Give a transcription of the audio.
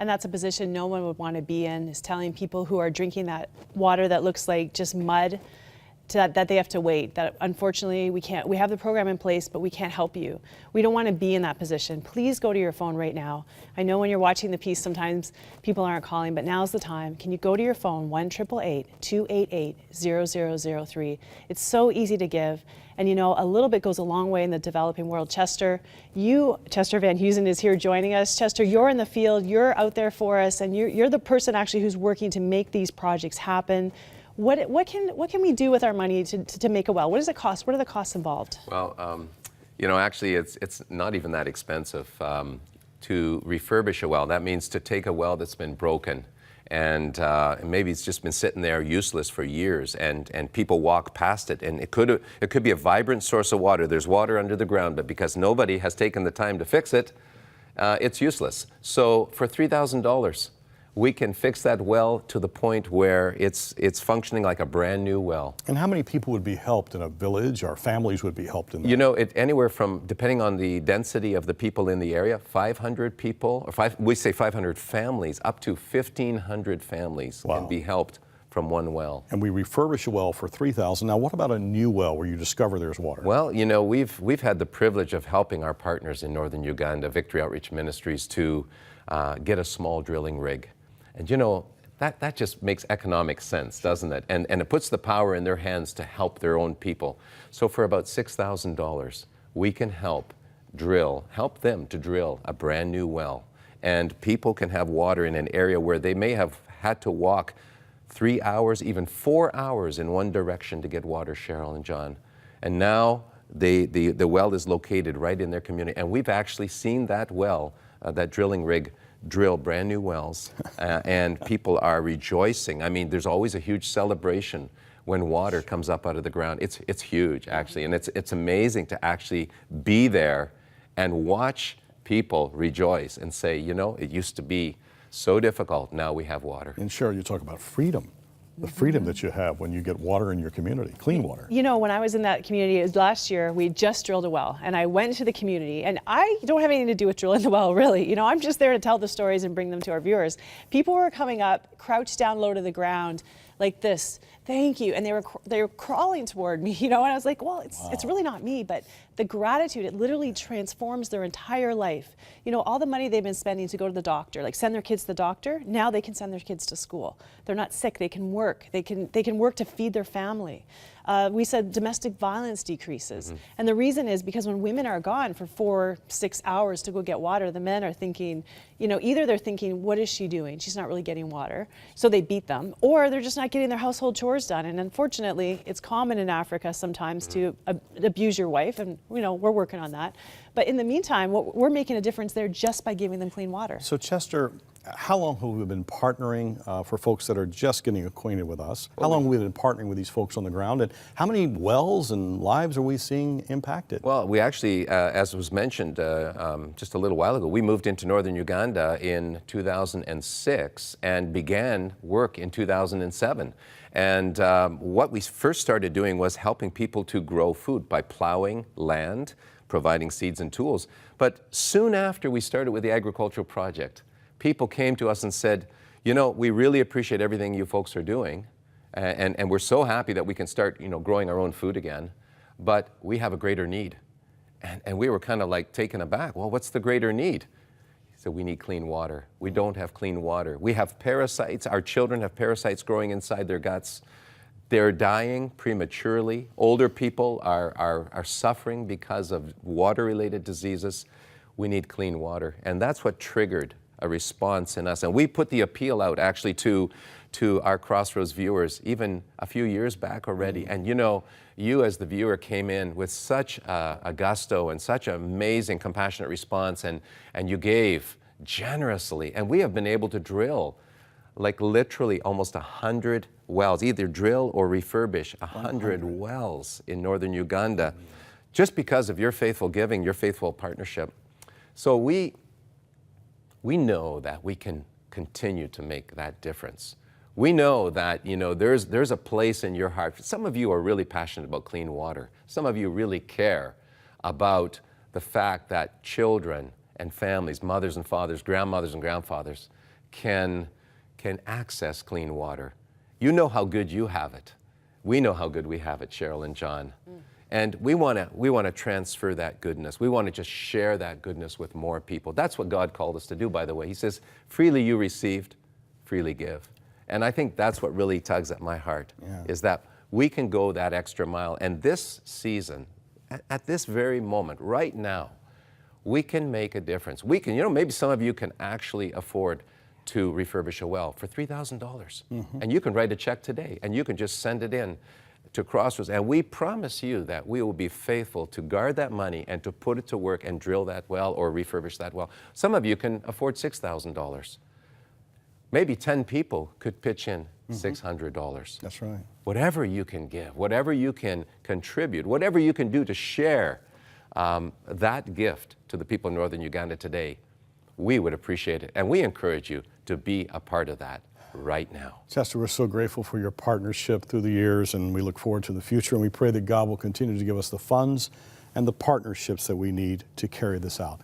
And that's a position no one would want to be in, is telling people who are drinking that water that looks like just mud that they have to wait, that unfortunately we have the program in place, but we can't help you. We don't want to be in that position. Please go to your phone right now. I know when you're watching the piece, sometimes people aren't calling, but now's the time. Can you go to your phone, 1-888-288-0003. It's so easy to give. And you know, a little bit goes a long way in the developing world. Chester VenHuizen is here joining us. Chester, you're in the field, you're out there for us, and you're the person actually who's working to make these projects happen. What can we do with our money to make a well? What does it cost? What are the costs involved? Well, you know, actually it's not even that expensive to refurbish a well. That means to take a well that's been broken and maybe it's just been sitting there useless for years, and people walk past it, and it could be a vibrant source of water. There's water under the ground, but because nobody has taken the time to fix it, it's useless. So for $3,000. We can fix that well to the point where it's functioning like a brand new well. And how many people would be helped in a village, or families would be helped in that? You know, anywhere from, depending on the density of the people in the area, 500 people, or we say 500 families, up to 1,500 families can be helped from one well. And we refurbish a well for $3,000. Now, what about a new well where you discover there's water? Well, you know, we've had the privilege of helping our partners in northern Uganda, Victory Outreach Ministries, to get a small drilling rig. And you know, that just makes economic sense, doesn't it? And it puts the power in their hands to help their own people. So for about $6,000, we can help them to drill a brand new well. And people can have water in an area where they may have had to walk 3 hours, even 4 hours in one direction to get water, Cheryl and John. And now the well is located right in their community. And we've actually seen that well, that drilling rig, drill brand new wells, and people are rejoicing. I mean, there's always a huge celebration when water comes up out of the ground. It's huge, actually, and it's amazing to actually be there and watch people rejoice and say, you know, it used to be so difficult, now we have water. And Cheryl, you talk about freedom. The freedom that you have when you get water in your community, clean water. You know, when I was in that community, it was last year, we just drilled a well, and I went to the community, and I don't have anything to do with drilling the well, really. You know, I'm just there to tell the stories and bring them to our viewers. People were coming up, crouched down low to the ground, like this, thank you, and they were crawling toward me, you know, and I was like, well, it's really not me, but the gratitude, it literally transforms their entire life. You know, all the money they've been spending to go to the doctor, like send their kids to the doctor, now they can send their kids to school. They're not sick, they can work, they can work to feed their family. We said domestic violence decreases. And the reason is because when women are gone for 4-6 hours to go get water, the men are thinking, you know, either they're thinking, what is she doing? She's not really getting water. So they beat them, or they're just not getting their household chores done. And unfortunately, it's common in Africa sometimes to abuse your wife, and you know, we're working on that. But in the meantime, we're making a difference there just by giving them clean water. So Chester, how long have we been partnering for folks that are just getting acquainted with us? How long have we been partnering with these folks on the ground? And how many wells and lives are we seeing impacted? Well, we actually, as was mentioned just a little while ago, we moved into northern Uganda in 2006 and began work in 2007. And what we first started doing was helping people to grow food by plowing land, providing seeds and tools. But soon after we started with the agricultural project, people came to us and said, you know, we really appreciate everything you folks are doing, and we're so happy that we can start, you know, growing our own food again, but we have a greater need. And we were kind of like taken aback. Well, what's the greater need? He said, we need clean water. We don't have clean water. We have parasites. Our children have parasites growing inside their guts. They're dying prematurely. Older people are suffering because of water-related diseases. We need clean water. And that's what triggered a response in us. And we put the appeal out actually to our Crossroads viewers even a few years back already. And you know, you as the viewer came in with such a gusto and such an amazing compassionate response, and you gave generously. And we have been able to drill like literally almost 100 wells, either drill or refurbish 100 wells in northern Uganda, just because of your faithful giving, your faithful partnership. So we know that we can continue to make that difference. We know that, you know, there's a place in your heart. Some of you are really passionate about clean water. Some of you really care about the fact that children and families, mothers and fathers, grandmothers and grandfathers, can access clean water. You know how good you have it. We know how good we have it, Cheryl and John. And we want to transfer that goodness. We want to just share that goodness with more people. That's what God called us to do, by the way. He says, freely you received, freely give. And I think that's what really tugs at my heart, is that we can go that extra mile. And this season, at this very moment, right now, we can make a difference. We can, maybe some of you can actually afford to refurbish a well for $3,000. And you can write a check today, and you can just send it in to Crossroads. And we promise you that we will be faithful to guard that money and to put it to work and drill that well or refurbish that well. Some of you can afford $6,000. Maybe 10 people could pitch in $600. That's right. Whatever you can give, whatever you can contribute, whatever you can do to share that gift to the people in northern Uganda today, we would appreciate it. And we encourage you to be a part of that right now. Chester, we're so grateful for your partnership through the years, and we look forward to the future. And we pray that God will continue to give us the funds and the partnerships that we need to carry this out.